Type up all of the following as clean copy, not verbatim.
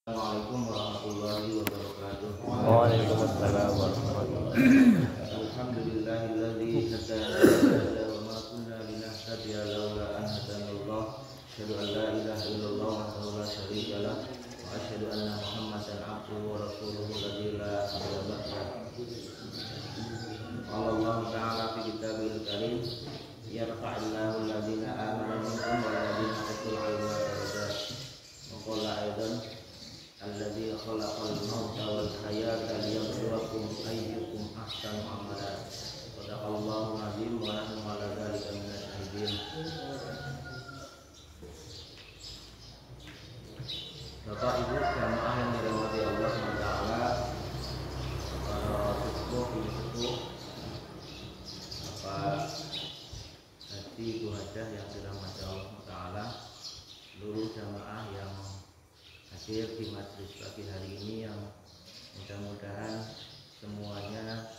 Assalamualaikum warahmatullahi wabarakatuh. Waalaikumsalam warahmatullahi wabarakatuh. Alhamdulillahilladzi hadana wa ma kunna linahtadiya laula an hadanallah. Asyhadu an la ilaha illallah wahdahu la syarika lah wa asyhadu anna Muhammadan abduhu wa rasuluhu alladzi la nabiyya ba'dahu. Qala Allah ta'ala fi kitabil karim yarfa'illahu alladhina amanu minkum wal ladzina utul 'ilma darajat. Wa qala aidan alladzi khalaqal mauta wal hayata liyabluwakum ayyukum ahsanu amala. Shadaqallahu azim wa nahnu 'ala dzalika minasy syahidin. Bapak Ibu jamaah yang dirahmati Allah SWT, para sepuh, ibu sepuh, Bapak Haji Ibu Hajah yang dirahmati Allah SWT, seluruh jamaah yang hadir di majelis pagi hari ini, yang mudah-mudahan semuanya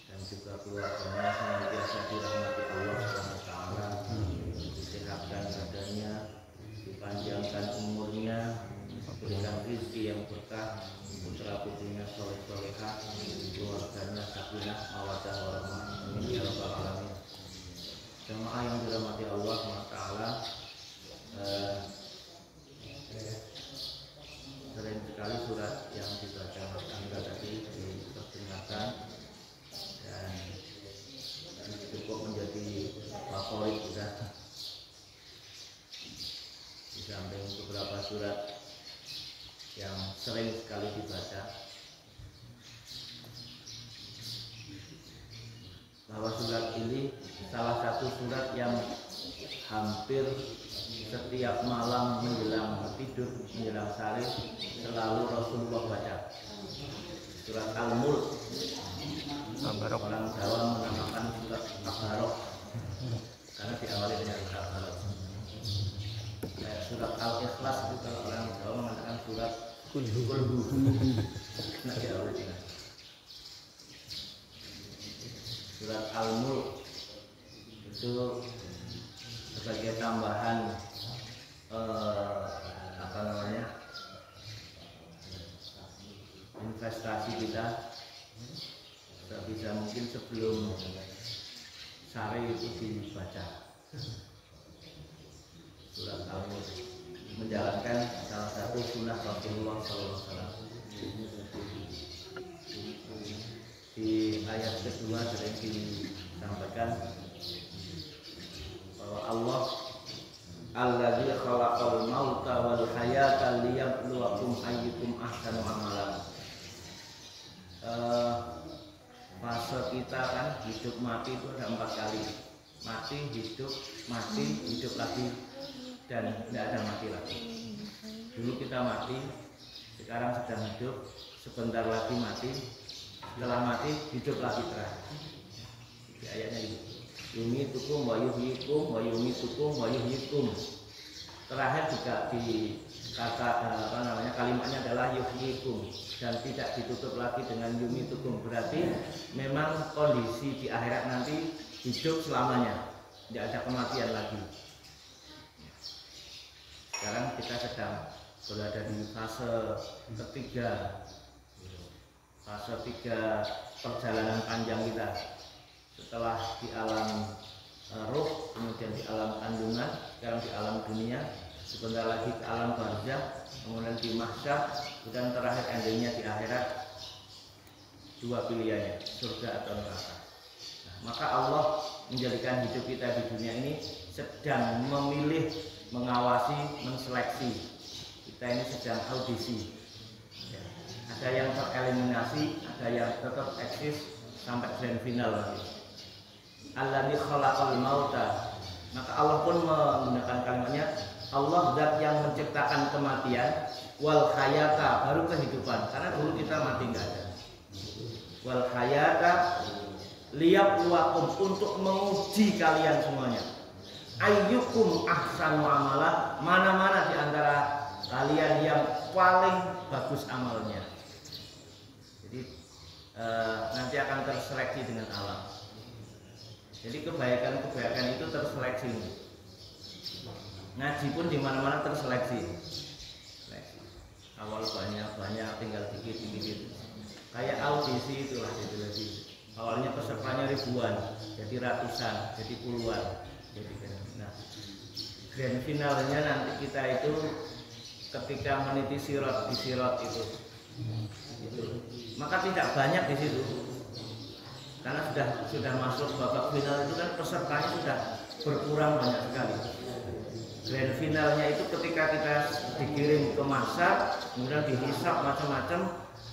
dan juga keluarganya senantiasa dirahmati Allah SWT, disehatkan badannya, dipanjangkan umurnya, diberikan rezeki yang berkah, putra putrinya soleh-solehah, keluarganya sakinah mawaddah warahmah, amin ya rabbal alamin. Jemaah yang dirahmati Allah SWT, sering sekali surat yang dibaca Mas Angga tadi diperdengarkan dan cukup menjadi favorit sudah. Di samping beberapa surat yang sering sekali dibaca, bahwa surat ini salah satu surat yang hampir setiap malam menjelang tidur, menjelang sahur selalu Rasulullah baca. Surat Al-Mulk, orang Jawa menamakan surat Al-Barok karena diawali dengan Al-Barok. Surat Al-Ikhlas itu kalau orang Jawa mengatakan surat Kulhu. Nah, diawali dengan surat Al-Mulk itu sebagai tambahan investasi kita, bisa mungkin sebelum sare itu dibaca surat Al-Mulk, menjalankan salah satu sunnah Rasulullah SAW. Di ayat kedua sering disampaikan bahwa Allah alladzi khalaqal mauta wal hayata liyabluwakum ayyukum ahsanu amala. Fase kita kan hidup mati itu ada 4 kali. Mati, hidup lagi, dan tidak ada mati lagi. Dulu kita mati, sekarang sedang hidup, sebentar lagi mati, setelah mati hidup lagi terakhir. Di ayatnya ini, yumitukum wa yuhyikum wa yumitukum wa yuhyikum. Terakhir juga di kata kalimatnya adalah yuhyikum, dan tidak ditutup lagi dengan yumitukum. Berarti memang kondisi di akhirat nanti hidup selamanya, tidak ada kematian lagi. Sekarang kita sedang berada di fase ketiga, fase 3 perjalanan panjang kita. Setelah di alam ruh, kemudian di alam kandungan, sekarang di alam dunia, sebentar lagi ke alam barzakh, kemudian di mahsyar, dan terakhir endingnya di akhirat. 2 pilihannya, surga atau neraka. Nah, maka Allah menjadikan hidup kita di dunia ini sedang memilih, mengawasi, menseleksi. Kita ini sedang audisi. Ya, ada yang tereliminasi, ada yang tetap eksis sampai grand final nanti. Alladzi khalaqal mauta, maka Allah pun menggunakan kalimatnya Allah zat yang menciptakan kematian, wal hayata, baru kehidupan, karena dulu kita mati nggak ada. Wal hayata liyabluwakum, untuk menguji kalian semuanya. Ayyukum ahsanu amala, mana-mana di antara kalian yang paling bagus amalnya. Jadi nanti akan terseleksi dengan alam. Jadi kebaikan-kebaikan itu terseleksi. Ngaji pun di mana-mana terseleksi. awal banyak tinggal dikit. Kayak audisi itulah gitu. Awalnya pesertanya ribuan, jadi ratusan, jadi puluhan. Nah, grand finalnya nanti kita itu ketika meniti sirot di sirot itu. Maka tidak banyak di situ, karena sudah masuk babak final itu kan pesertanya sudah berkurang banyak sekali. Grand finalnya itu ketika kita dikirim ke Mahsyar, kemudian dihisab macam-macam,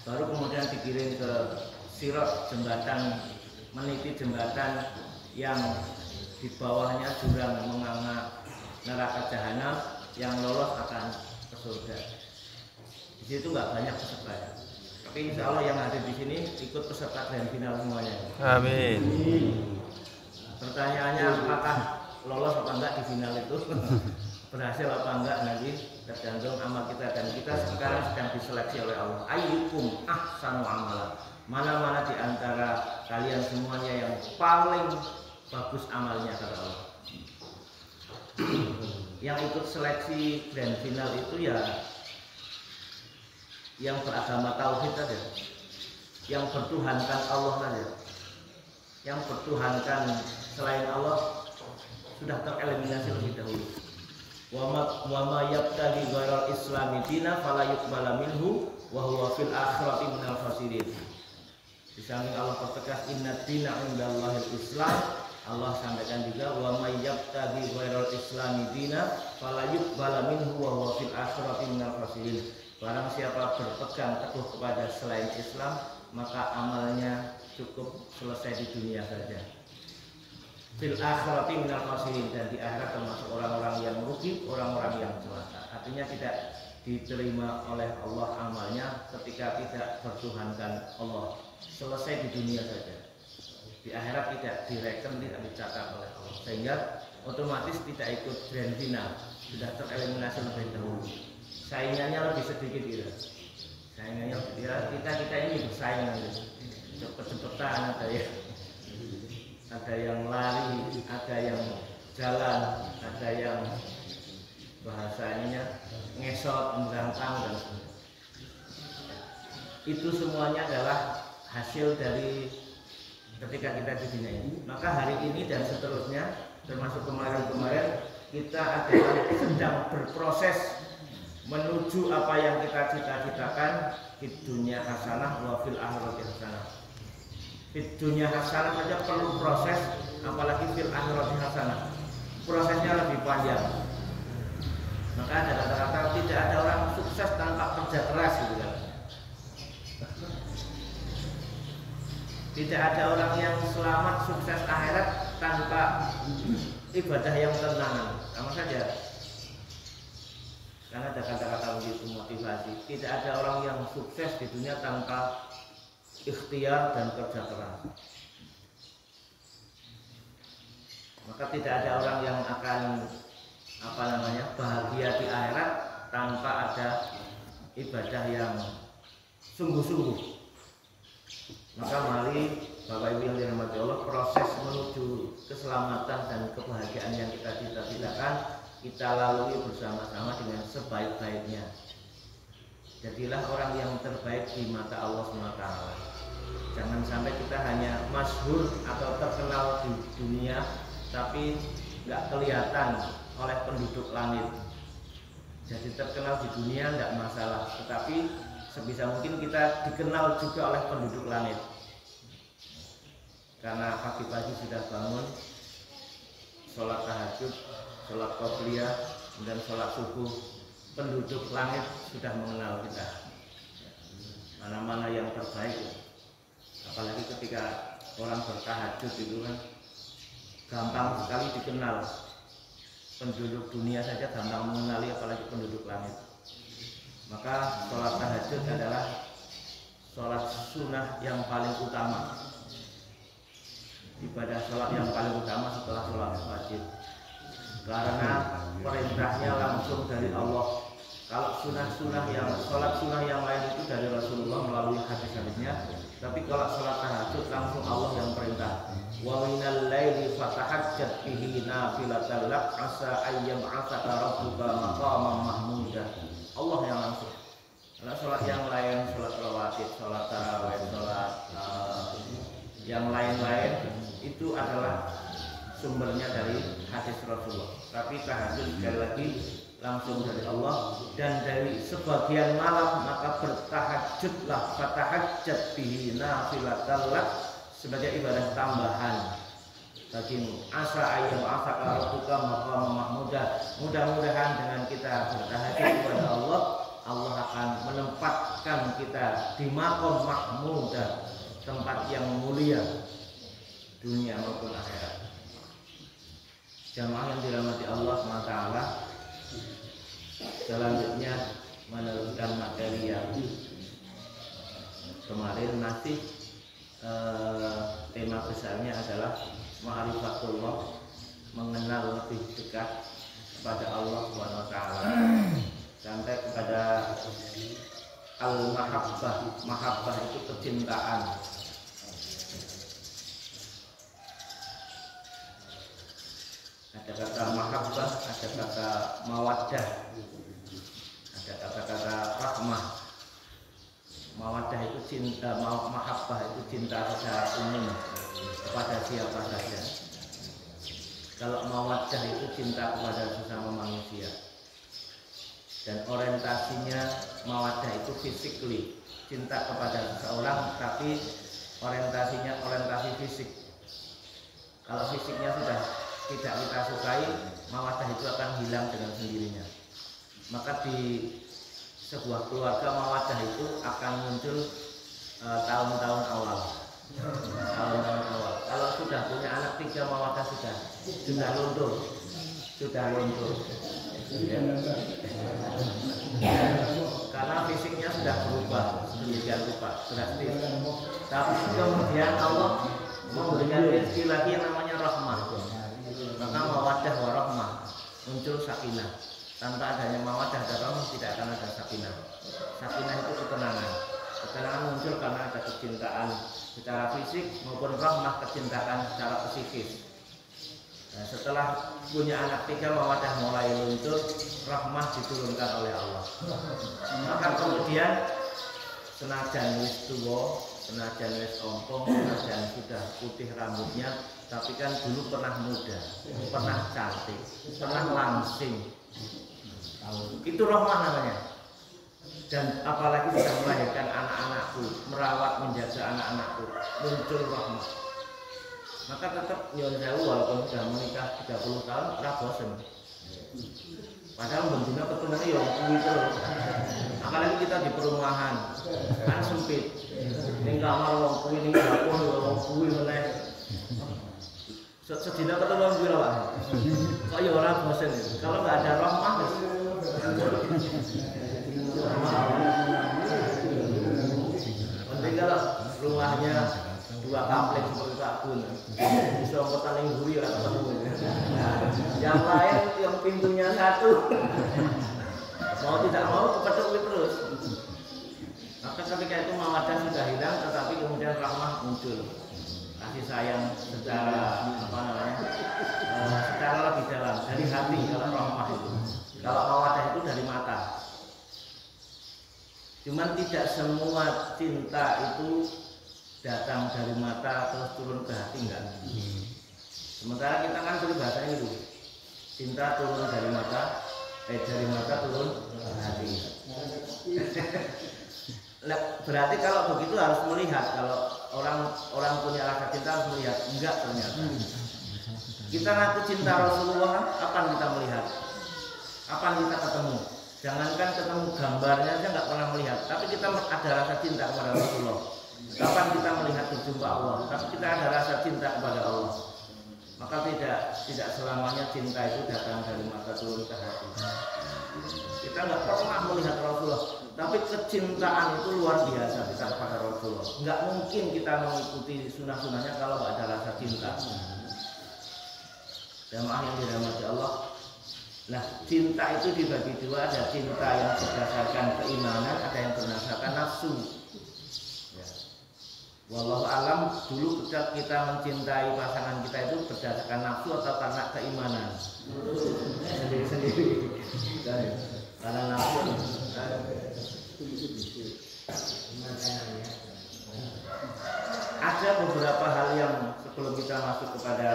baru kemudian dikirim ke sirot, jembatan, meniti jembatan yang di bawahnya jurang menganga neraka jahanam, yang lolos akan ke surga. Di situ nggak banyak peserta. Tapi insya Allah yang ada di sini ikut peserta grand final semuanya. Amin. Pertanyaannya apakah lolos apa enggak di final itu, berhasil apa enggak nanti tergantung amal kita, dan kita sekarang sedang diseleksi oleh Allah. Ayyukum ahsanu amala, mana-mana di antara kalian semuanya yang paling bagus amalnya kata Allah. Yang ikut seleksi grand final itu ya yang beragama tauhid saja, yang bertuhankan Allah saja. Yang bertuhankan selain Allah sudah tereliminasi lebih dahulu. Wa ma yabtaghi ghairal islami dina fala yuqbala minhu wa huwa fil akhirati minal khasirin. Di samping Allah bertegas inna dina indallahil Islam, Allah sampaikan juga wa may yabtaghi ghairal islami dina fala yuqbala minhu wa huwa fil akhirati minal khasirin. Barang siapa berpegang teguh kepada selain Islam, maka amalnya cukup selesai di dunia saja. Fil akhirati minal khasirin, dan di akhirat termasuk orang-orang yang rugi, orang-orang yang celaka. Artinya tidak diterima oleh Allah amalnya ketika tidak bertuhankan Allah. Selesai di dunia saja. Di akhirat tidak direken, tidak dicatat oleh Allah, sehingga otomatis tidak ikut grand final, sudah tereliminasi lebih dahulu. Saingannya lebih sedikit gitu. Saingannya ya, kita ini bersaing gitu. Cepet-cepetan, ada yang lari, ada yang jalan, ada yang bahasanya ngesot, menggantang, dan itu semuanya adalah hasil dari ketika kita di dunia ini. Maka hari ini dan seterusnya, termasuk kemarin-kemarin, kita adalah sedang berproses menuju apa yang kita cita-citakan di dunia hasanah wa fil akhirati hasanah. Di dunia hasanah saja perlu proses, apalagi fil akhirati hasanah. Prosesnya lebih panjang. Maka ada kata-kata tidak ada orang sukses tanpa kerja keras gitu kan. Tidak ada orang yang selamat sukses akhirat tanpa ibadah yang tenang. Sama saja. Karena ada kata-kata begitu motivasi. Tidak ada orang yang sukses di dunia tanpa ikhtiar dan kerja keras. Maka tidak ada orang yang akan bahagia di akhirat tanpa ada ibadah yang sungguh-sungguh. Maka mari Bapak Ibu yang dirahmati Allah, proses menuju keselamatan dan kebahagiaan yang kita cita-citakan kita lalui bersama-sama dengan sebaik-baiknya. Jadilah orang yang terbaik di mata Allah SWT. Jangan sampai kita hanya masyhur atau terkenal di dunia, tapi nggak kelihatan oleh penduduk langit. Jadi terkenal di dunia nggak masalah, tetapi sebisa mungkin kita dikenal juga oleh penduduk langit. Karena pagi-pagi sudah bangun, sholat tahajud, sholat qobliyah, dan sholat subuh, penduduk langit sudah mengenal kita. Mana-mana yang terbaik. Apalagi ketika orang bertahajud itu kan gampang sekali dikenal. Penduduk dunia saja gampang mengenali, apalagi penduduk langit. Maka sholat tahajud adalah sholat sunnah yang paling utama, ibadah sholat yang paling utama setelah sholat wajib. Karena perintahnya langsung dari Allah. Kalau sunnah-sunnah yang sholat sunnah yang lain itu dari Rasulullah melalui hadis-hadisnya, tapi kalau sholat tahajud langsung Allah yang perintah. Wa minal laili fatahajjat bihi nafilatan lak asa ayyam asaka rabbuka maqaman mahmudah. Allah yang langsung. Kalau sholat yang lain, sholat rawatib, sholat tarawih, sholat yang lain-lain itu adalah sumbernya dari hadis Rasulullah. Tapi tahajud sekali lagi langsung dari Allah, dan dari sebagian malam maka bertahajudlah, fatahajjat bihi nafilatan lak, sebagai ibadah tambahan bagimu. Asa ayyam afaka rabbuka maqama mahmudah. Mudah-mudahan dengan kita bertahajud kepada Allah, Allah akan menempatkan kita di maqam mahmudah, tempat yang mulia dunia maupun akhirat. Jamaah yang dirahmati Allah SWT, selanjutnya meneruskan materi yang kemarin. Masih tema besarnya adalah ma'rifatullah, mengenal lebih dekat kepada Allah SWT, sampai kepada al-mahabbah. Mahabbah itu kecintaan. Ada kata mahabbah, ada kata mawaddah, ada kata-kata rahmah. Mawaddah itu cinta, mahabbah itu cinta secara umum kepada siapa saja. Kalau mawaddah itu cinta kepada sesama manusia. Dan orientasinya mawaddah itu physically, cinta kepada seseorang, tapi orientasinya orientasi fisik. Kalau fisiknya sudah tidak kita sukai, mawaddah itu akan hilang dengan sendirinya. Maka di sebuah keluarga mawaddah itu akan muncul tahun-tahun awal. Tahun-tahun awal. Kalau sudah punya anak 3, mawaddah sudah luntur, ya. Karena fisiknya sudah berubah sedemikian rupa, drastis. Tapi kemudian Allah memberikan rezeki lagi yang namanya rahmah. Maka mawaddah warahmah, muncul sakinah. Tanpa adanya mawaddah dan rahmah tidak akan ada sakinah. Sakinah itu ketenangan. Ketenangan muncul karena ada kecintaan secara fisik maupun rahmah, kecintaan secara psikis. Nah, setelah punya anak 3, mawaddah mulai luntur, rahmah diturunkan oleh Allah. Maka kemudian senajan wis tuwa, senajan wis ompong, senajan sudah putih rambutnya, tapi kan dulu pernah muda, pernah cantik, pernah langsing. Itu rahmah namanya. Dan apalagi sudah melahirkan anak-anakku, merawat menjaga anak-anakku, muncul rahmah. Maka tetap nyon sewu walaupun sudah menikah 30 tahun ora bosen. Padahal bendina ketemunya ya kuwi terus. Apalagi kita di perumahan kan sempit. Ning kamar wong kuwi, ning dapur wong kuwi meneh. Sedina ketemu kuwi lho, Pak. Kok ya ora bosen. Kalau enggak ada rahmah wis. Penting kalau rumahnya 2 kaplek seperti Pak Bun, bisa kotan yang gurih lah ketemu. Yang lain yang pintunya 1, mau tidak mau kepeduk terus. Maka ketika itu mawaddah sudah hilang, tetapi kemudian rahmah muncul, kasih sayang secara secara lebih dalam dari hati. Kalau rahmah itu, kalau mawaddah itu dari mata. Cuman tidak semua cinta itu datang dari mata terus turun ke hati, enggak. Sementara kita kan peribahasanya itu, cinta turun dari mata, dari mata turun ke hati. Berarti kalau begitu harus melihat, kalau orang punya rasa cinta harus melihat, enggak ternyata. Kita ngaku cinta Rasulullah, kapan kita melihat? Kapan kita ketemu? Jangankan ketemu gambarnya aja nggak pernah melihat, tapi kita ada rasa cinta kepada Rasulullah. Kapan kita melihat berjumpa Allah? Tapi kita ada rasa cinta kepada Allah. Maka tidak selamanya cinta itu datang dari mata turun ke hati. Kita nggak pernah melihat Rasulullah, tapi kecintaan itu luar biasa kita kepada Rasulullah. Nggak mungkin kita mengikuti sunnah-sunnahnya kalau nggak ada rasa cinta. Jamaah yang dirahmati Allah. Nah, cinta itu dibagi 2, ada cinta yang berdasarkan keimanan, ada yang berdasarkan nafsu. Ya. Wallahu alam, dulu kita mencintai pasangan kita itu berdasarkan nafsu atau karena keimanan? Sendiri-sendiri. Karena nafsu. Ada beberapa hal yang sebelum kita masuk kepada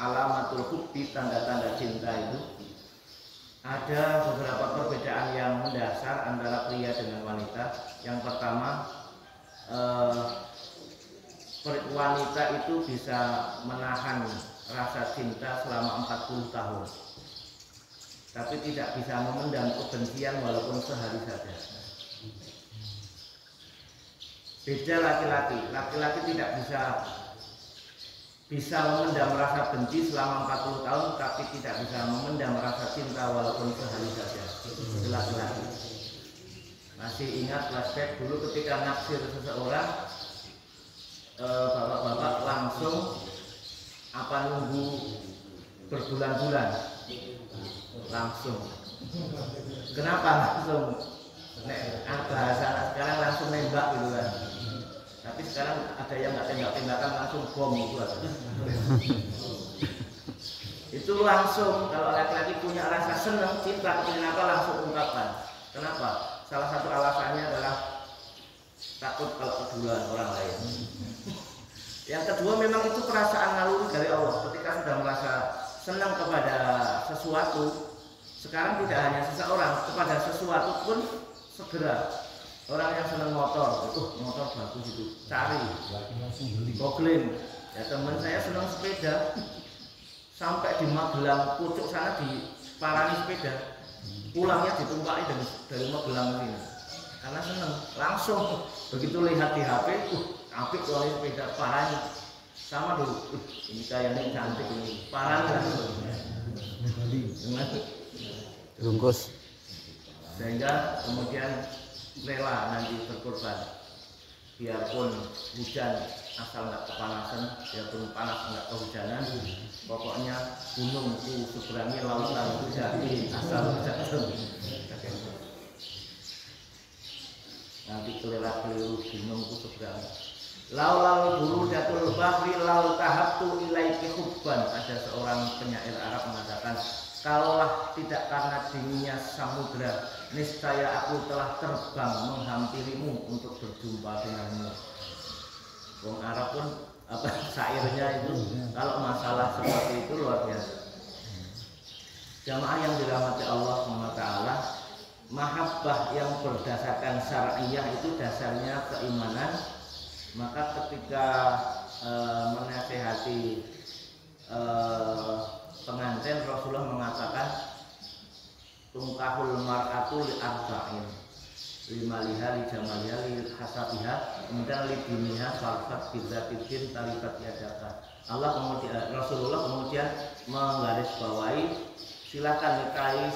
alamatul hubbi, tanda-tanda cinta itu, ada beberapa perbedaan yang mendasar antara pria dengan wanita. Yang pertama, wanita itu bisa menahan rasa cinta selama 40 tahun, tapi tidak bisa memendam kebencian walaupun sehari saja. Beda laki-laki, laki-laki tidak bisa memendam rasa benci selama 40 tahun, tapi tidak bisa memendam rasa cinta walaupun sehari saja. Itu laki-laki. Masih ingat flashback dulu ketika naksir seseorang, bapak-bapak langsung nunggu berbulan-bulan langsung. Kenapa langsung? Bahasa sekarang langsung nembak gitu kan. Tapi sekarang ada yang nggak tembak-tembakan, langsung bom gitu aja. Itu langsung, kalau laki-laki punya rasa senang, cinta, kenapa langsung ungkapkan. Kenapa? Salah satu alasannya adalah takut kalau keduluan orang lain. Yang kedua, memang itu perasaan naluri dari Allah. Ketika sudah merasa senang kepada sesuatu, sekarang tidak hanya seseorang, kepada sesuatu pun segera. Orang yang senang motor, motor bagus itu, cari, googling. Ya teman saya senang sepeda, sampai di Magelang pucuk sana diparani sepeda, pulangnya ditumpaki dari Magelang ini, karena senang. Langsung begitu lihat di HP, apik kalau sepeda parani, sama dulu, ini kayaknya cantik ini, parani langsung. Bungkus. Sehingga kemudian rela nanti berkorban, biarpun hujan asal nggak kepanasan, biarpun panas nggak kehujanan, pokoknya gunungku seberangi lautanku jadi asal jatuh. Nanti keliru gunungku seberangi. Laulal buru datul bahri lau tahabtu ilaiki hubban. Ada seorang penyair Arab mengatakan, kalaulah tidak karena dinginnya samudra, niscaya aku telah terbang menghampirimu untuk berjumpa denganmu. Wong Arab pun syairnya itu kalau masalah seperti itu luar biasa. Jamaah yang dirahmati Allah SWT, mahabbah yang berdasarkan syariah itu dasarnya keimanan. Maka ketika menasehati pengantin, Rasulullah mengatakan tungkahul mar'atu li arba'in, limaliha li jamaliha li hasabiha, kemudian li diniha falfat bidzatidin tarikat yadaka. Rasulullah kemudian menggarisbawahi, silakan nikahi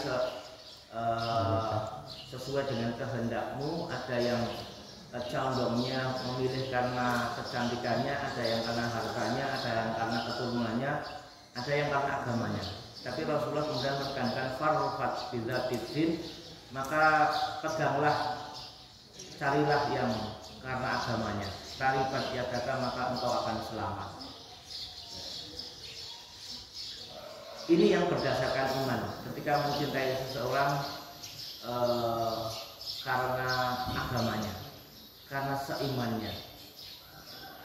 sesuai dengan kehendakmu. Ada yang condongnya memilih karena kecantikannya, ada yang karena hartanya, ada yang karena keturunannya, ada yang karena agamanya. Tapi Rasulullah kemudian menekankan farfat bidzatidin, maka peganglah, carilah yang karena agamanya. Taribat yadaka, maka engkau akan selamat. Ini yang berdasarkan iman. Ketika mencintai seseorang karena agamanya, karena seimannya.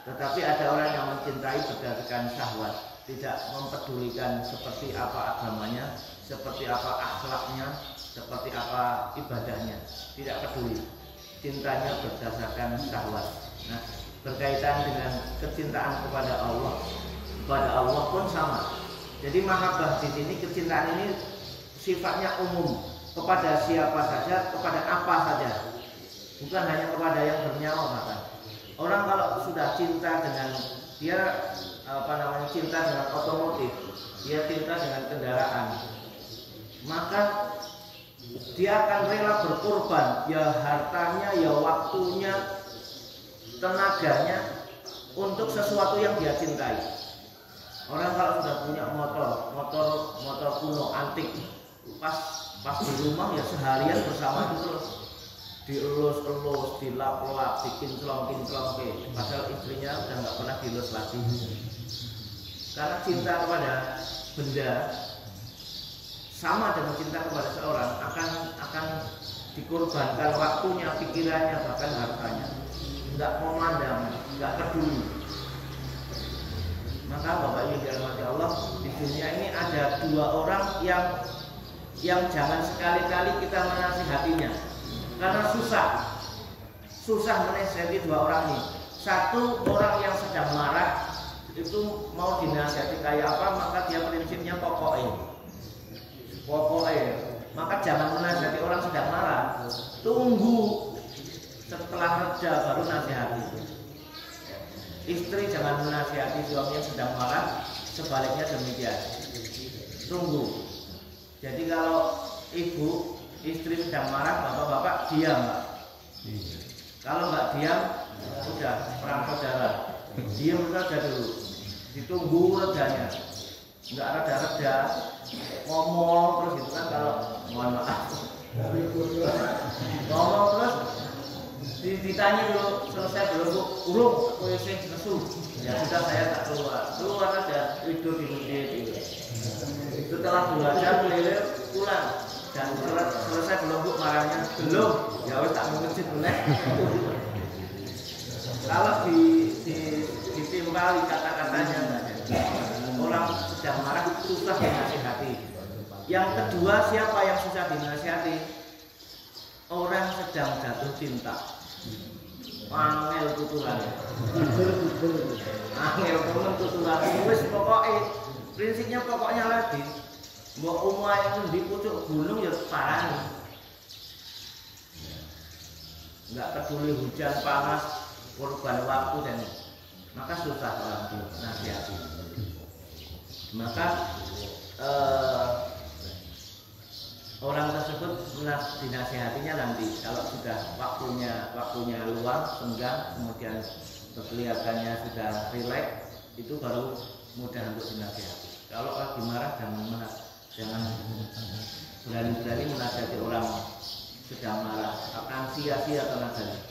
Tetapi ada orang yang mencintai berdasarkan syahwat, tidak mempedulikan seperti apa agamanya, seperti apa akhlaknya, seperti apa ibadahnya, tidak peduli. Cintanya berdasarkan syahwat. Nah, berkaitan dengan kecintaan kepada Allah pun sama. Jadi mahabbah di sini, kecintaan ini sifatnya umum, kepada siapa saja, kepada apa saja, bukan hanya kepada yang bernyawa. Bahkan orang kalau sudah cinta dengan cinta dengan otomotif, dia cinta dengan kendaraan, maka dia akan rela berkorban, ya hartanya, ya waktunya, tenaganya untuk sesuatu yang dia cintai. Orang kalau sudah punya motor kuno antik, pas di rumah ya seharian bersama itu terus dielus-elus, dilap-lap, bikin celongkin-celongkin, padahal istrinya udah nggak pernah dielus lagi. Karena cinta kepada benda sama dengan cinta kepada seorang akan dikorbankan waktunya, pikirannya, bahkan hartanya, nggak memandang, nggak peduli. Maka Bapak Ibu dirahmati Allah, di dunia ini ada dua orang yang jangan sekali-kali kita menasihatinya, karena susah menasihati dua orang ini. Satu orang yang sedang marah, itu mau dinasihati kayak apa, maka dia prinsipnya pokoknya. Maka jangan menasihati orang sedang marah, tunggu setelah reda baru nasihati. Istri jangan menasihati suami yang sedang marah, sebaliknya demikian, tunggu. Jadi kalau ibu istri sedang marah, bapak-bapak diam, Pak. Kalau nggak diam, udah perang saudara. Diam saja dulu, ditunggu redanya. Nggak reda-reda, ngomong terus gitu kan, kalau mohon maaf, ngomong terus ditanya dulu, selesai belum Bu? Urung, polisi nesu. Ya sudah, saya tak keluar aja, tidur di masjid. Setelah 2 jam keliling pulang, dan selesai belum Bu marahnya? Belum. Ya wes tak mau masjid bener. Kalau ditimbali kata-katanya enggak jadi. Orang sedang marah susah dinasihati. Yang kedua, siapa yang susah dinasihati? Orang sedang jatuh cinta. Angel tutulan. Angel temen tutulan. Wis pokoknya prinsipnya pokoknya lagi. Mbok omahe di pucuk gunung ya parani. Enggak peduli hujan panas, korban waktu, dan maka susah orang dinasihati. Maka orang tersebut dinasihatinya nanti kalau sudah waktunya luang, senggang, kemudian kelihatannya sudah rileks, itu baru mudah untuk dinasihati. Kalau lagi marah jangan berani-berani menasihati orang sedang marah, akan sia-sia tenaganya.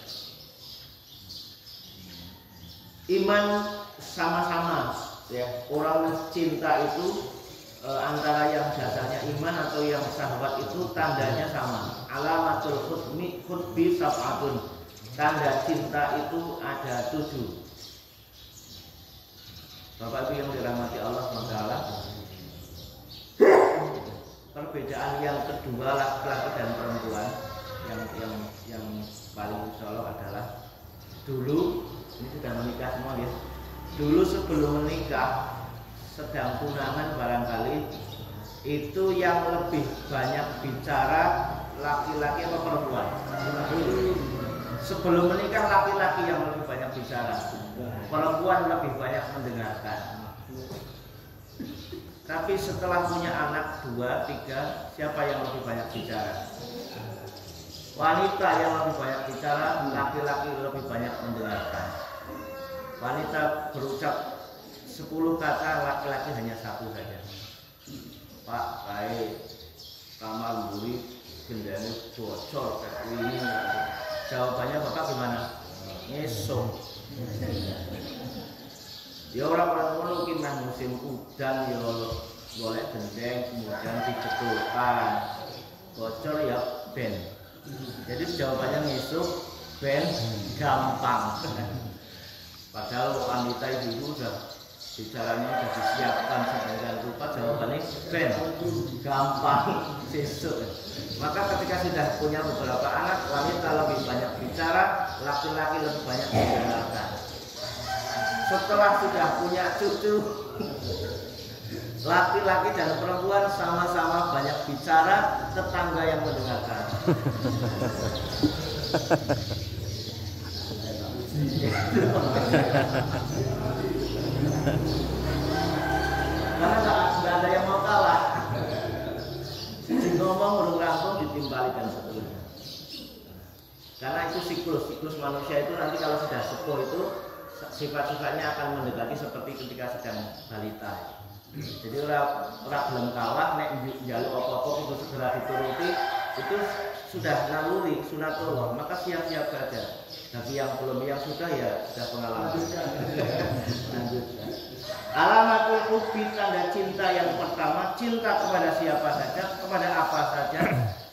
Iman sama-sama, ya. Orang cinta itu antara yang dasarnya iman atau yang syahwat itu tandanya sama. Alamatul hubbi sab'atun. Tanda cinta itu ada 7. Bapak Ibu yang dirahmati Allah SWT, perbedaan yang kedua laki-laki dan perempuan yang paling insyaallah adalah dulu, ini sudah menikah semua ya. Dulu sebelum menikah, sedang tunangan barangkali, itu yang lebih banyak bicara laki-laki atau perempuan? Sebelum menikah laki-laki yang lebih banyak bicara, perempuan lebih banyak mendengarkan. Tapi setelah punya anak 2, 3, siapa yang lebih banyak bicara? Wanita yang lebih banyak bicara, laki-laki lebih banyak mendengarkan. Wanita berucap 10 kata, laki-laki hanya 1 saja. Pak, baik, kamar buri, gendane bocor kayak ini. Jawabannya Bapak gimana? Ngesong. Ya orang-orang mungkin musim udan ya boleh gendeng, kemudian dibetulkan, bocor ya ben. Jadi jawabannya ngesuk, ben, gampang. Padahal wanita ibu udah bicaranya sudah disiapkan sedemikian rupa, jawabannya ben, gampang, sesuk. Maka ketika sudah punya beberapa anak, wanita lebih banyak bicara, laki-laki lebih banyak mendengarkan. Setelah sudah punya cucu, laki-laki dan perempuan sama-sama banyak bicara, tetangga yang mendengarkan. Karena nggak ada yang mau kalah. Si ngomong urung rampung ditimbali dan seterusnya. Karena itu siklus manusia itu nanti kalau sudah sepuh itu sifat-sifatnya akan mendekati seperti ketika sedang balita. Jadi orang belum kalah, nek njaluk apa-apa itu segera dituruti, itu sudah naluri, sunatullah, maka siap-siap saja. Bagi yang belum, yang sudah ya sudah pengalaman. Lanjutkan. Alamatul hubbi, tanda cinta yang pertama, cinta kepada siapa saja, kepada apa saja.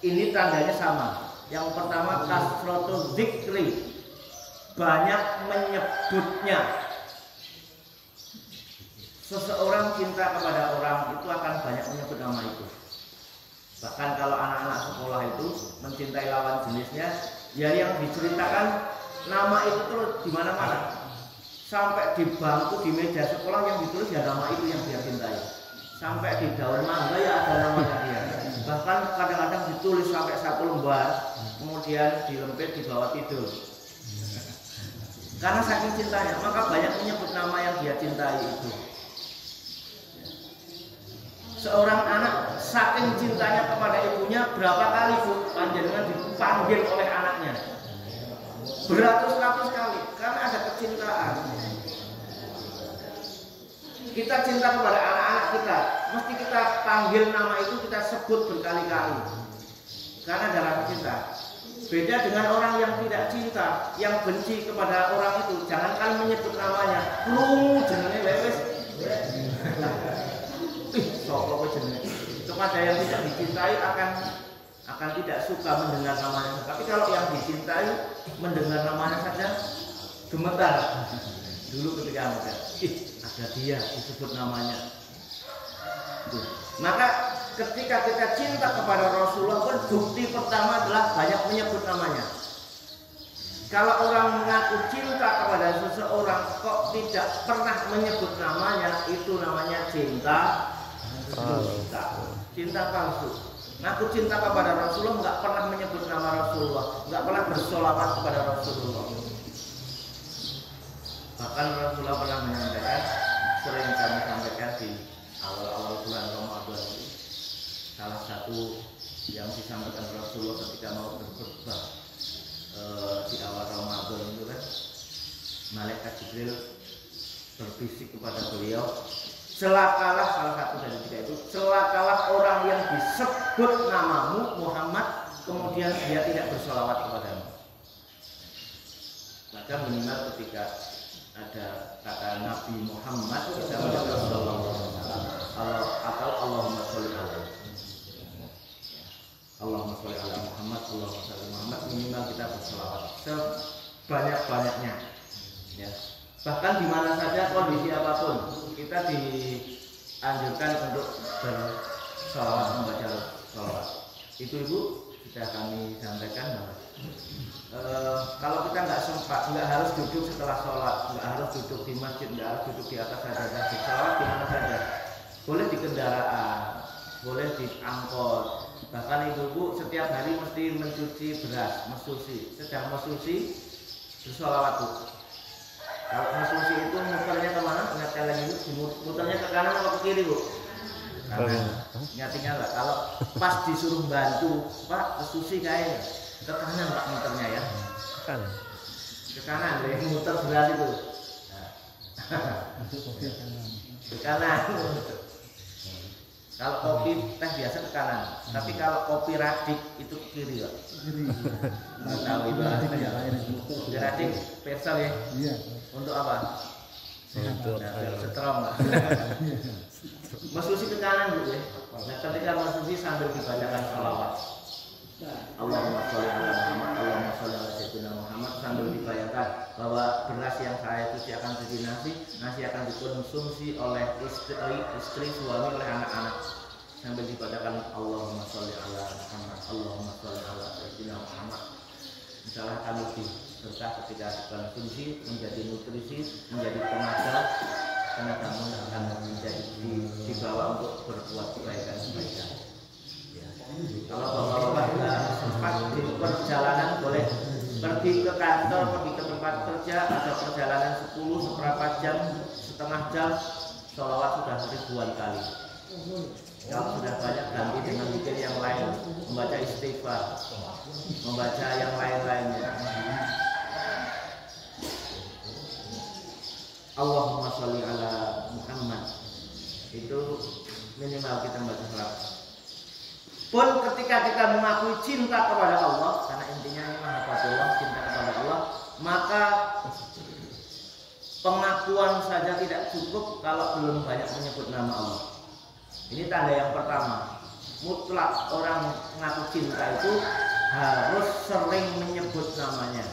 Ini tandanya sama. Yang pertama kasratu dzikri, banyak menyebutnya. Seseorang cinta kepada orang itu akan banyak menyebut nama itu. Bahkan kalau anak-anak sekolah itu mencintai lawan jenisnya, ya yang diceritakan nama itu terus di mana-mana. Sampai di bangku di meja sekolah yang ditulis ya nama itu yang dia cintai. Sampai di daun mangga ya ada namanya dia. Bahkan kadang-kadang ditulis sampai 1 lembar, kemudian dilempit di bawah tidur. Karena saking cintanya, maka banyak menyebut nama yang dia cintai itu. Seorang anak saking cintanya kepada ibunya, berapa kali Bu panjenengan dipanggil oleh anaknya? Beratus-ratus kali, karena ada kecintaan. Kita cinta kepada anak-anak kita, mesti kita panggil nama itu, kita sebut berkali-kali, karena dalam cinta. Beda dengan orang yang tidak cinta, yang benci kepada orang itu, jangankan menyebut namanya, lu jenenge wes. Sopo jenenge. Kepada yang tidak dicintai akan tidak suka mendengar namanya. Tapi kalau yang dicintai mendengar namanya saja gemetar. Dulu ketika muda, ada dia disebut namanya. Maka ketika kita cinta kepada Rasulullah pun bukti pertama adalah banyak menyebut namanya. Kalau orang mengaku cinta kepada seseorang kok tidak pernah menyebut namanya, itu namanya cinta palsu. Ngaku cinta kepada Rasulullah nggak pernah menyebut nama Rasulullah, nggak pernah bersolawat kepada Rasulullah. Bahkan Rasulullah pernah menyampaikan, sering kami sampaikan di awal-awal bulan Ramadan, salah satu yang disampaikan Rasulullah ketika mau berkhutbah di awal Ramadan itu kan, malaikat Jibril berbisik kepada beliau, celakalah, salah satu dari 3 itu, celakalah orang yang disebut namamu Muhammad kemudian dia tidak bersolawat kepadamu. Maka minimal ketika ada kata Nabi Muhammad kita mengucapkan sallallahu alaihi wasallam atau Allahumma sholli alaihi. Allahumma sholli ala Muhammad, Allahumma sholli Muhammad, minimal kita bersolawat sebanyak-banyaknya. Ya. Bahkan di mana saja, kondisi apapun, kita dianjurkan untuk bersolawat, membaca solawat. Itu Ibu sudah kami sampaikan bahwa kalau kita nggak sempat, nggak harus duduk setelah sholat, nggak harus duduk di masjid, nggak harus duduk di atas sajadah, sholat di mana saja. Boleh di kendaraan, boleh di angkot. Bahkan ibu-ibu setiap hari mesti mencuci beras, mesusi. Sedang mesusi, bersolawat Bu. Kalau mesusi itu muternya kemana? Ingatkan lagi Bu, muternya ke kanan atau ke kiri Bu? Kanan. Ingat lah, kalau pas disuruh bantu, Pak mesusi kayaknya ke kanan Pak muternya ya. Kanan. Ke kanan, ya, muter beras itu. Ke kanan. Kalau kopi teh biasa ke kanan, tapi kalau kopi radik itu ke kiri Pak. Nggak tahu itu kopi radik spesial ya. Iya. Untuk apa? Untuk strong Pak. Mesusi ke kanan Bu ya. Nah ketika mesusi sambil dibacakan sholawat, Allahumma sholli ala Muhammad, Allahumma sholli ala Sayyidina Muhammad, sambil dibayangkan bahwa beras yang saya cuci akan jadi nasi akan dikonsumsi oleh istri, suami, oleh anak-anak. Sambil dibacakan Allahumma sholli ala Muhammad, Allahumma sholli ala Sayyidina Muhammad. Insyaallah kami berkah ketika dikonsumsi, menjadi nutrisi, menjadi tenaga akan menjadi dibawa untuk berbuat kebaikan. Kalau bapak-bapak sempat di perjalanan boleh pergi ke kantor, pergi ke tempat kerja, ada perjalanan 10 seberapa jam, setengah jam, sholawat sudah ribuan kali. Kalau sudah banyak ganti dengan zikir yang lain, membaca istighfar, membaca yang lain-lainnya. Allahumma sholli ala Muhammad, itu minimal kita membaca salat. Pun ketika kita mengakui cinta kepada Allah, karena intinya ini mahabbatullah, cinta kepada Allah, maka pengakuan saja tidak cukup kalau belum banyak menyebut nama Allah. Ini tanda yang pertama. Mutlak orang mengaku cinta itu harus sering menyebut namanya.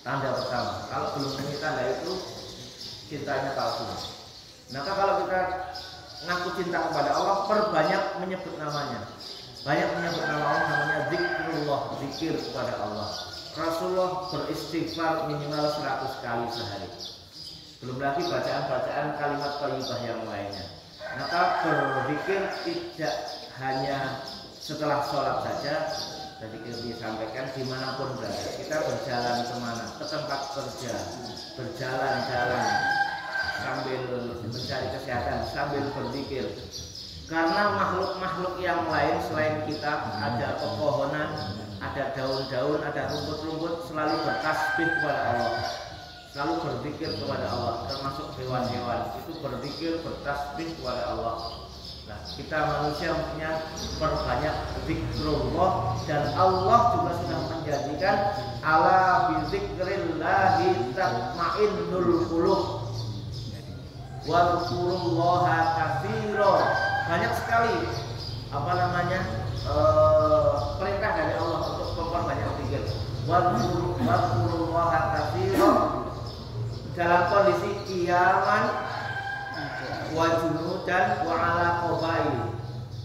Tanda pertama, kalau belum punya tanda itu cintanya palsu. Maka kalau kita ngaku cinta kepada Allah, perbanyak menyebut namanya. Banyak menyebut nama Allah, namanya zikrullah, zikir kepada Allah. Rasulullah beristighfar minimal 100 kali sehari. Belum lagi bacaan-bacaan kalimat thayyibah yang lainnya. Maka berzikir tidak hanya setelah sholat saja. Tadi disampaikan dimanapun berada, kita berjalan kemana, ke tempat kerja, berjalan-jalan sambil mencari kesehatan, sambil berzikir. Karena makhluk-makhluk yang lain selain kita, ada pepohonan, ada daun-daun, ada rumput-rumput, selalu bertasbih kepada Allah, selalu berzikir kepada Allah. Termasuk hewan-hewan itu berzikir, bertasbih kepada Allah. Nah, kita manusia punya perbanyak zikrullah, dan Allah juga sudah menjanjikan ala bizikrillahi tatmainnul qulub wadhkurullaha katsira. Banyak sekali perintah dari Allah untuk memperbanyak zikir. Wadhkurullaha katsira dalam kondisi kiaman wa junudan wa ala qabail.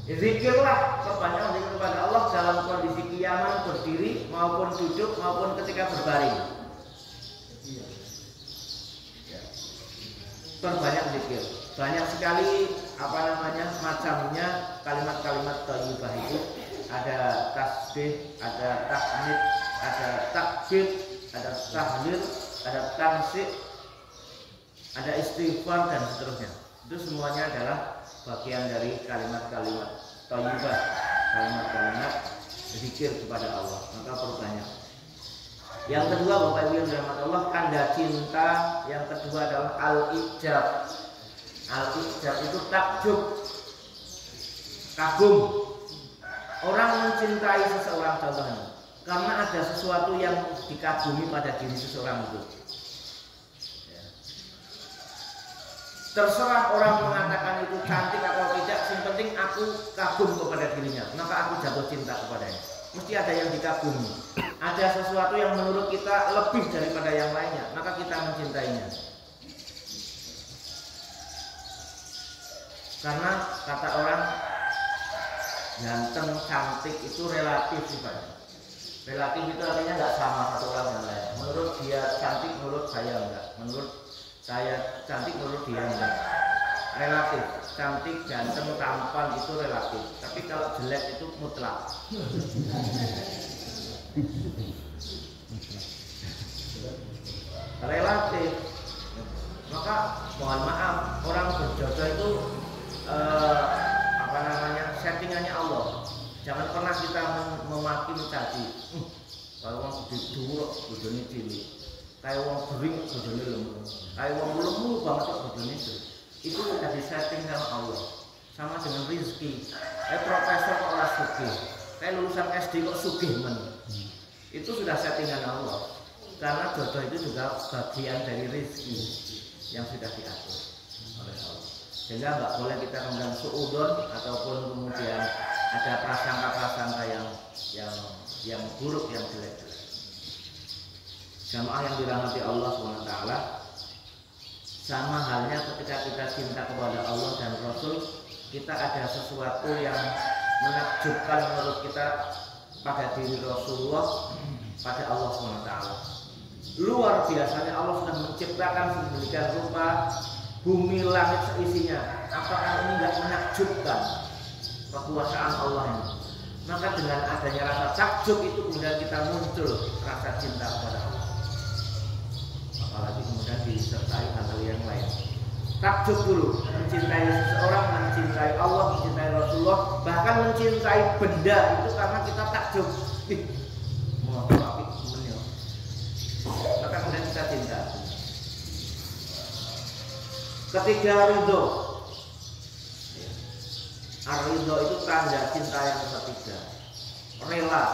Zikirlah, perbanyak zikir kepada Allah dalam kondisi kiaman, berdiri maupun duduk maupun ketika berbaring. Perbanyak zikir. Banyak sekali macamnya kalimat-kalimat thayyibah itu. Ada tasbih, ada tahmid, ada takbir, ada tahlil, ada tansih, ada istighfar dan seterusnya. Itu semuanya adalah bagian dari kalimat-kalimat thayyibah, kalimat-kalimat zikir kepada Allah. Maka perbanyak. Yang kedua, Bapak Ibu yang dirahmati Allah, tanda cinta yang kedua adalah al-ijab. Al-ijab itu takjub, kagum. Orang mencintai seseorang contohnya karena ada sesuatu yang dikagumi pada diri seseorang itu. Terserah orang mengatakan itu cantik atau tidak, yang penting aku kagum kepada dirinya, maka aku jatuh cinta kepadanya. Mesti ada yang dikagumi, ada sesuatu yang menurut kita lebih daripada yang lainnya, maka kita mencintainya. Karena kata orang, ganteng, cantik itu relatif sifatnya. Relatif itu artinya nggak sama satu orang dengan lain. Menurut dia cantik, menurut saya enggak. Menurut saya cantik, menurut dia enggak. Relatif, cantik, ganteng, tampan itu relatif. Tapi kalau jelek itu mutlak. Relatif. Maka mohon maaf, orang berjodoh itu settingannya Allah. Jangan pernah kita memaki mencaci. Kalau orang gede dulu, bojone cilik. Kayak orang bering, bojone lemu. Kayak orang lemu banget kok bojone itu. Itu sudah disetting sama Allah. Sama dengan rezeki. Kayak profesor kok ora sugih. Kayak lulusan SD kok sugih men. Itu sudah settingan Allah. Karena jodoh itu juga bagian dari rezeki yang sudah diatur oleh Allah. Sehingga nggak boleh kita kemudian suudon ataupun kemudian ada prasangka-prasangka yang buruk, yang jelek. Jamaah yang dirahmati Allah SWT, sama halnya ketika kita cinta kepada Allah dan Rasul, kita ada sesuatu yang menakjubkan menurut kita pada diri Rasulullah, pada Allah SWT. Luar biasanya Allah sudah menciptakan sedemikian rupa bumi langit seisinya. Apakah ini tidak menakjubkan kekuasaan Allah ini? Maka dengan adanya rasa takjub itu kemudian kita muncul rasa cinta kepada Allah. Apalagi kemudian disertai hal-hal yang lain. Takjub dulu, mencintai seseorang, mencintai Allah, mencintai Rasulullah, bahkan mencintai benda itu karena kita takjub. Mau apa temennya? Maka kemudian kita cinta. Ketiga, ridho. Ar-ridho itu tanda cinta yang ketiga. Rela.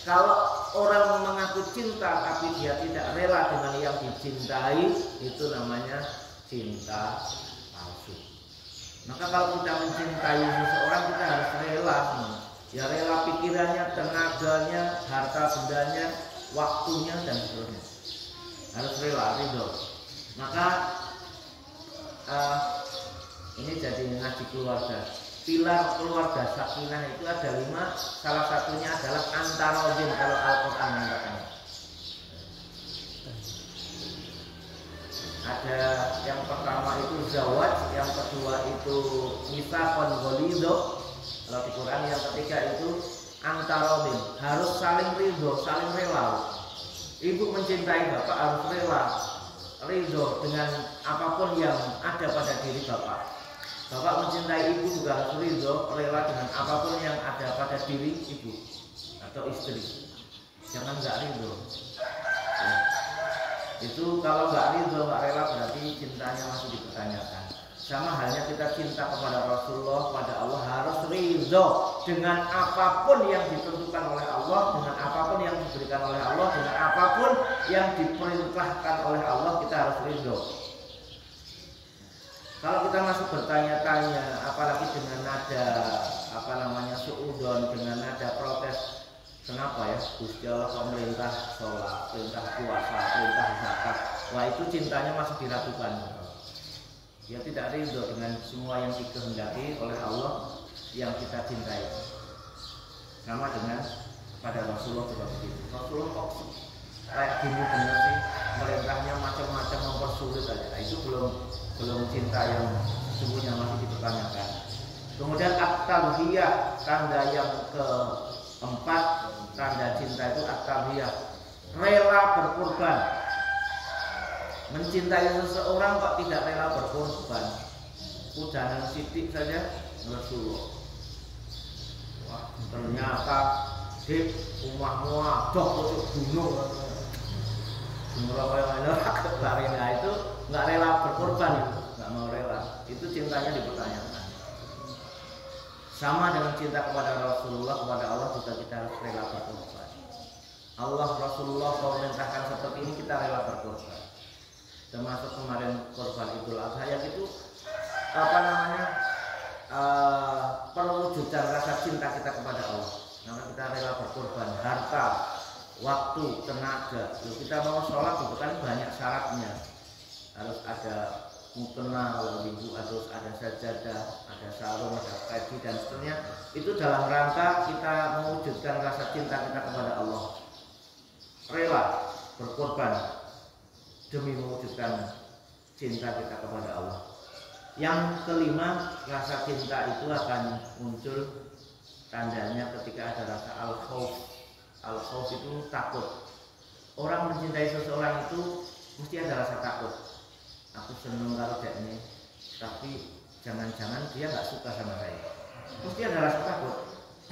Kalau orang mengaku cinta tapi dia tidak rela dengan yang dicintai, itu namanya cinta palsu. Maka kalau kita mencintai seseorang, kita harus rela Ya rela pikirannya, tenaganya, harta bendanya, waktunya dan seterusnya. Harus rela, ridho. Maka ini jadi ngaji keluarga. Pilar keluarga sakinah itu ada 5. Salah satunya adalah antarodin kalau Al-Quran mengatakan. Ada yang pertama itu zawaj, yang kedua itu mitsaqon ghalidho. Kalau di Quran yang ketiga itu antarodin, harus saling ridho, saling rela. Ibu mencintai bapak harus rela, ridho dengan apapun yang ada pada diri bapak. Bapak mencintai ibu juga harus ridho, rela dengan apapun yang ada pada diri ibu atau istri. Jangan nggak ridho. Ya. Itu kalau nggak ridho, nggak rela berarti cintanya masih dipertanyakan. Sama halnya kita cinta kepada Rasulullah, pada Allah harus ridho dengan apapun yang ditentukan oleh Allah, dengan apapun yang diberikan oleh Allah, dengan apapun yang diperintahkan oleh Allah, kita harus ridho. Kalau kita masih bertanya-tanya, apalagi dengan nada suudon, dengan nada protes, kenapa ya Gusti Allah pemerintah sholat, perintah puasa, perintah zakat, wah itu cintanya masih diragukan. Dia tidak ridho dengan semua yang dikehendaki oleh Allah yang kita cintai. Sama dengan pada Rasulullah juga begitu. Rasulullah kok kayak gini bener sih, perintahnya macam-macam mempersulit aja. Nah, itu belum cinta yang sesungguhnya masih dipertanyakan. Kemudian at-talhiyah, tanda yang keempat, tanda cinta itu at-talhiyah, rela berkorban. Mencintai seseorang kok tidak rela berkorban. Udanan sidik saja Rasulullah. Wah, ternyata di rumahmu adoh gunung. Nah itu nggak rela berkorban, itu nggak mau rela, itu cintanya dipertanyakan. Sama dengan cinta kepada Rasulullah, kepada Allah juga kita harus rela berkorban. Allah Rasulullah memerintahkan seperti ini, kita rela berkorban. Termasuk kemarin korban Idul Adha yang itu perwujudan rasa cinta kita kepada Allah. Maka kita rela berkorban harta, waktu, tenaga. Lalu kita mau sholat itu kan banyak syaratnya. Harus ada mukena, kalau ibu harus ada sajadah, ada sarung, ada peci dan seterusnya. Itu dalam rangka kita mewujudkan rasa cinta kita kepada Allah. Rela berkorban demi mewujudkan cinta kita kepada Allah. Yang kelima, rasa cinta itu akan muncul tandanya ketika ada rasa al-khauf. Al-khauf itu takut. Orang mencintai seseorang itu mesti ada rasa takut. Aku seneng kalau dekne, tapi jangan-jangan dia nggak suka sama saya. Mesti ada rasa takut.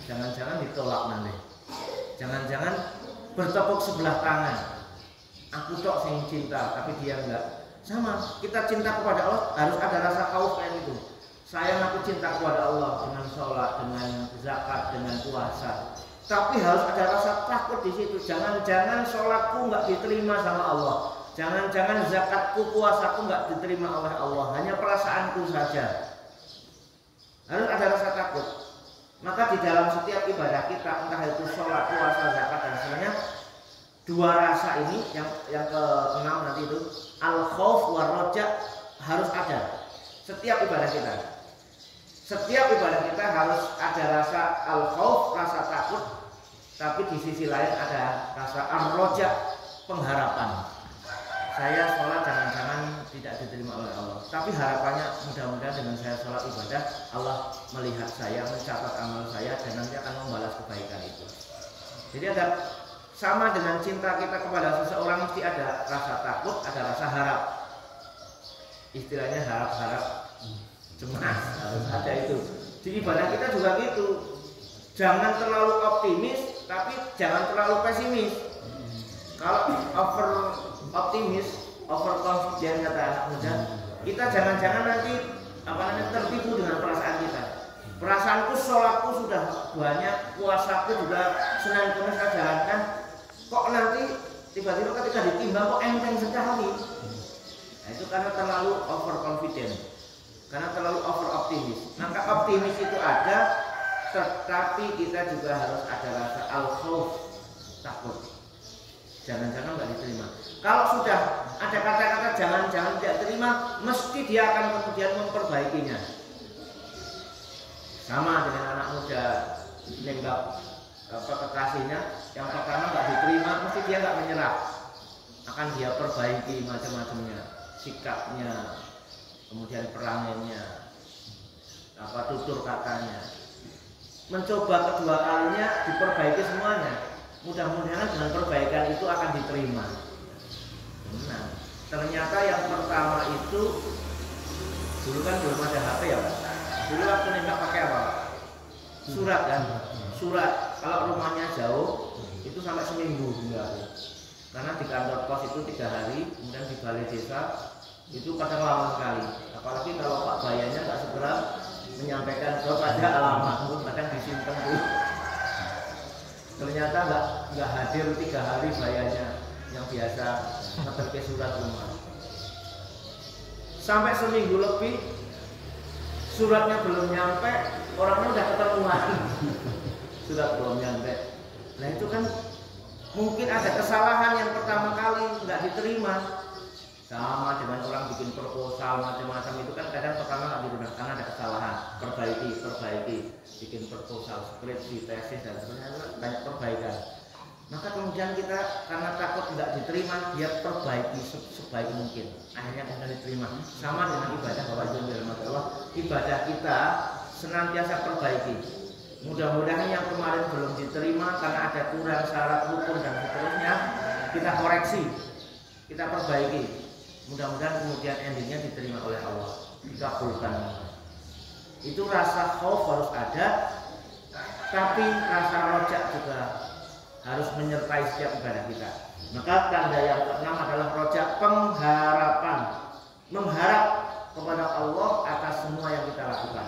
Jangan-jangan ditolak nanti. Jangan-jangan bertepuk sebelah tangan. Aku tok sing cinta, tapi dia enggak. Sama, kita cinta kepada Allah harus ada rasa khauf kayak gitu. Sayang aku cinta kepada Allah dengan sholat, dengan zakat, dengan puasa. Tapi harus ada rasa takut di situ. Jangan-jangan sholatku nggak diterima sama Allah. Jangan-jangan zakatku, puasaku nggak diterima oleh Allah. Hanya perasaanku saja. Harus ada rasa takut. Maka di dalam setiap ibadah kita, entah itu sholat, puasa, zakat dan sebagainya, dua rasa ini yang ke-6 nanti itu al-khauf war roja harus ada. Setiap ibadah kita. Setiap ibadah kita harus ada rasa al-khauf, rasa takut, tapi di sisi lain ada rasa ar-roja, pengharapan. Saya sholat jangan-jangan tidak diterima oleh Allah, tapi harapannya mudah-mudahan dengan saya sholat ibadah Allah melihat saya, mencatat amal saya dan nanti akan membalas kebaikan itu. Jadi ada sama dengan cinta kita kepada seseorang, mesti ada rasa takut, ada rasa harap. Istilahnya harap-harap cemas, harus ada itu. Di ibadah kita juga gitu. Jangan terlalu optimis, tapi jangan terlalu pesimis. Kalau over optimis, over confident kata anak muda, kita jangan-jangan nanti tertipu dengan perasaan kita. Perasaanku, sholatku sudah banyak, puasaku juga Senin Kamis saya jalankan. Kok nanti tiba-tiba ketika ditimbang kok enteng sekali. Nah, itu karena terlalu overconfident, karena terlalu over optimis. Maka optimis itu ada, tetapi kita juga harus ada rasa al-khauf, takut. Jangan-jangan nggak diterima. Kalau sudah ada kata-kata jangan-jangan tidak terima, mesti dia akan kemudian memperbaikinya. Sama dengan anak muda nembak kekasihnya, yang pertama nggak diterima, mesti dia nggak menyerah, akan dia perbaiki macam-macamnya, sikapnya, kemudian perangainya, tutur katanya. Mencoba kedua kalinya diperbaiki semuanya. Mudah-mudahan dengan perbaikan itu akan diterima. Nah, ternyata yang pertama itu dulu kan belum ada HP ya Pak. Dulu waktu nembak pakai apa? Surat kan? Surat. Kalau rumahnya jauh itu sampai seminggu enggak. Karena di kantor pos itu 3 hari, kemudian di balai desa itu kadang lama sekali. Apalagi kalau Pak Bayanya nggak segera menyampaikan kepada alamat, kadang disimpan dulu. Ternyata nggak hadir 3 hari bayanya yang biasa ngeterke surat rumah. Sampai seminggu lebih suratnya belum nyampe, orangnya udah ketemuan. Surat belum nyampe. Nah itu kan mungkin ada kesalahan yang pertama kali nggak diterima. Sama dengan orang bikin proposal macam-macam itu kan kadang pertama nggak diterima karena ada kesalahan. Perbaiki, bikin proposal, skripsi, tesis dan sebagainya, banyak perbaikan. Maka kemudian kita karena takut nggak diterima, dia perbaiki sebaik mungkin. Akhirnya kemudian diterima. Sama dengan ibadah Bapak Ibu dirahmati Allah, ibadah kita senantiasa perbaiki. Mudah-mudahan yang kemarin belum diterima karena ada kurang syarat rukun dan seterusnya, kita koreksi, kita perbaiki. Mudah-mudahan kemudian endingnya diterima oleh Allah, dikabulkan. Itu rasa khauf harus ada, tapi rasa rojak juga harus menyertai setiap ibadah kita. Maka tanda yang keenam adalah rojak, pengharapan, mengharap kepada Allah atas semua yang kita lakukan.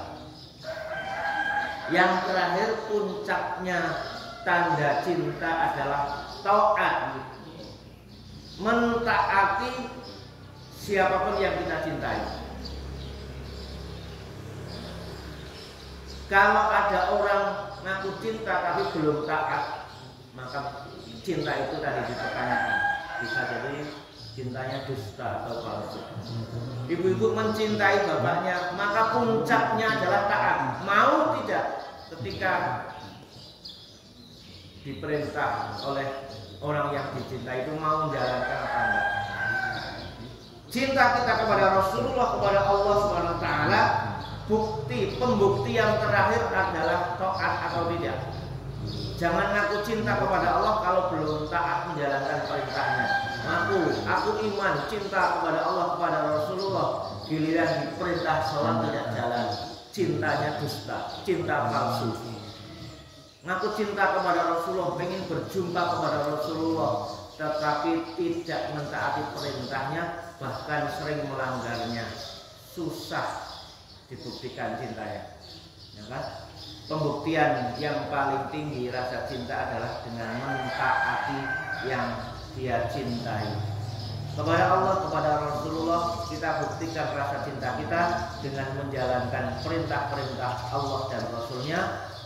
Yang terakhir puncaknya tanda cinta adalah taat, mentaati siapapun yang kita cintai. Kalau ada orang ngaku cinta tapi belum taat, maka cinta itu tadi dipertanyakan. Bisa jadi cintanya dusta atau palsu. Ibu-ibu mencintai bapaknya, maka puncaknya adalah taat. Mau tidak ketika diperintah oleh orang yang dicintai itu mau menjalankan apa enggak. Cinta kita kepada Rasulullah, kepada Allah SWT, pembukti yang terakhir adalah taat atau tidak. Jangan ngaku cinta kepada Allah kalau belum taat menjalankan perintahnya. Aku iman, cinta kepada Allah, kepada Rasulullah, giliran diperintah sholat tidak jalan, cintanya dusta, cinta palsu. Ngaku cinta kepada Rasulullah, pengen berjumpa kepada Rasulullah, tetapi tidak mentaati perintahnya, bahkan sering melanggarnya, susah dibuktikan cintanya, ya kan? Pembuktian yang paling tinggi rasa cinta adalah dengan mentaati yang dia cintai. Kepada Allah, kepada Rasulullah, kita buktikan rasa cinta kita dengan menjalankan perintah-perintah Allah dan Rasulnya,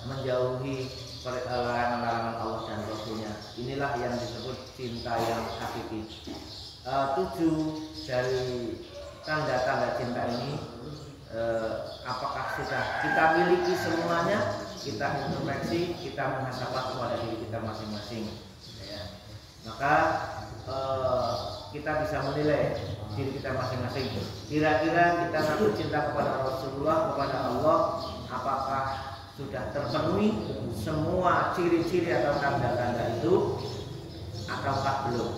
menjauhi larangan-larangan Allah dan Rasulnya. Inilah yang disebut cinta yang hakiki. 7 dari tanda-tanda cinta ini, apakah sudah kita miliki semuanya? Kita introspeksi, kita muhasabah kepada diri kita masing-masing, ya. Maka kita bisa menilai diri kita masing-masing. Kira-kira kita ngaku cinta kepada Rasulullah, kepada Allah, apakah sudah terpenuhi semua ciri-ciri atau tanda-tanda itu, ataukah belum?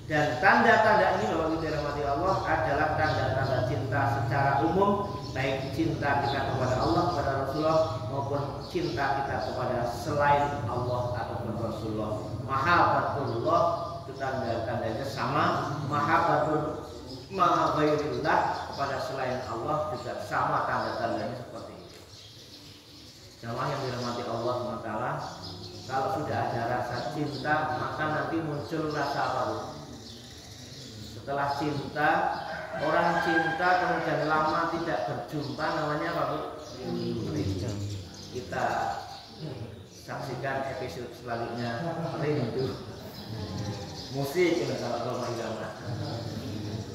Dan tanda-tanda ini Bapak Ibu dirahmati Allah adalah tanda-tanda cinta secara umum, baik cinta kita kepada Allah, kepada Rasulullah, maupun cinta kita kepada selain Allah ataupun Rasulullah. Mahabbatullah itu tanda-tandanya sama, mahabbatul maghairillah kepada selain Allah juga sama tanda-tandanya seperti itu. Jamaah yang dirahmati Allah SWT, kalau sudah ada rasa cinta, maka nanti muncul rasa apa? Setelah cinta, orang cinta kemudian lama tidak berjumpa, namanya apa Bu? kita saksikan episode selanjutnya rindu musik kalau irama.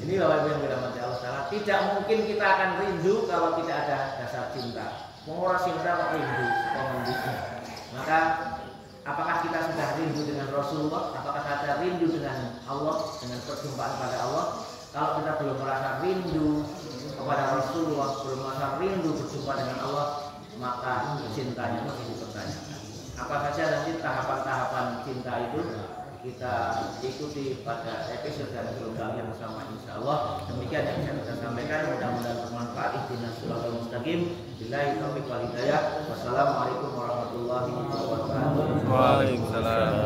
Ini Bapak Ibu yang dirahmati Allah Taala, tidak mungkin kita akan rindu kalau tidak ada dasar cinta. Mengurus cinta kok rindu, maka apakah kita sudah rindu dengan Rasulullah? Apakah kita rindu dengan Allah, dengan perjumpaan pada Allah? Kalau kita belum merasa rindu kepada Rasulullah, belum merasa rindu berjumpa dengan Allah, maka cintanya masih dipertanyakan. Apa saja nanti tahapan-tahapan cinta itu kita ikuti pada episode dan program yang sama, insya Allah. Demikian yang bisa kita sampaikan, mudah-mudahan bermanfaat. Ihdinas siratal mustaqim. Billahi taufiq wal hidayah. Wassalamualaikum warahmatullahi wabarakatuh. Waalaikumsalam.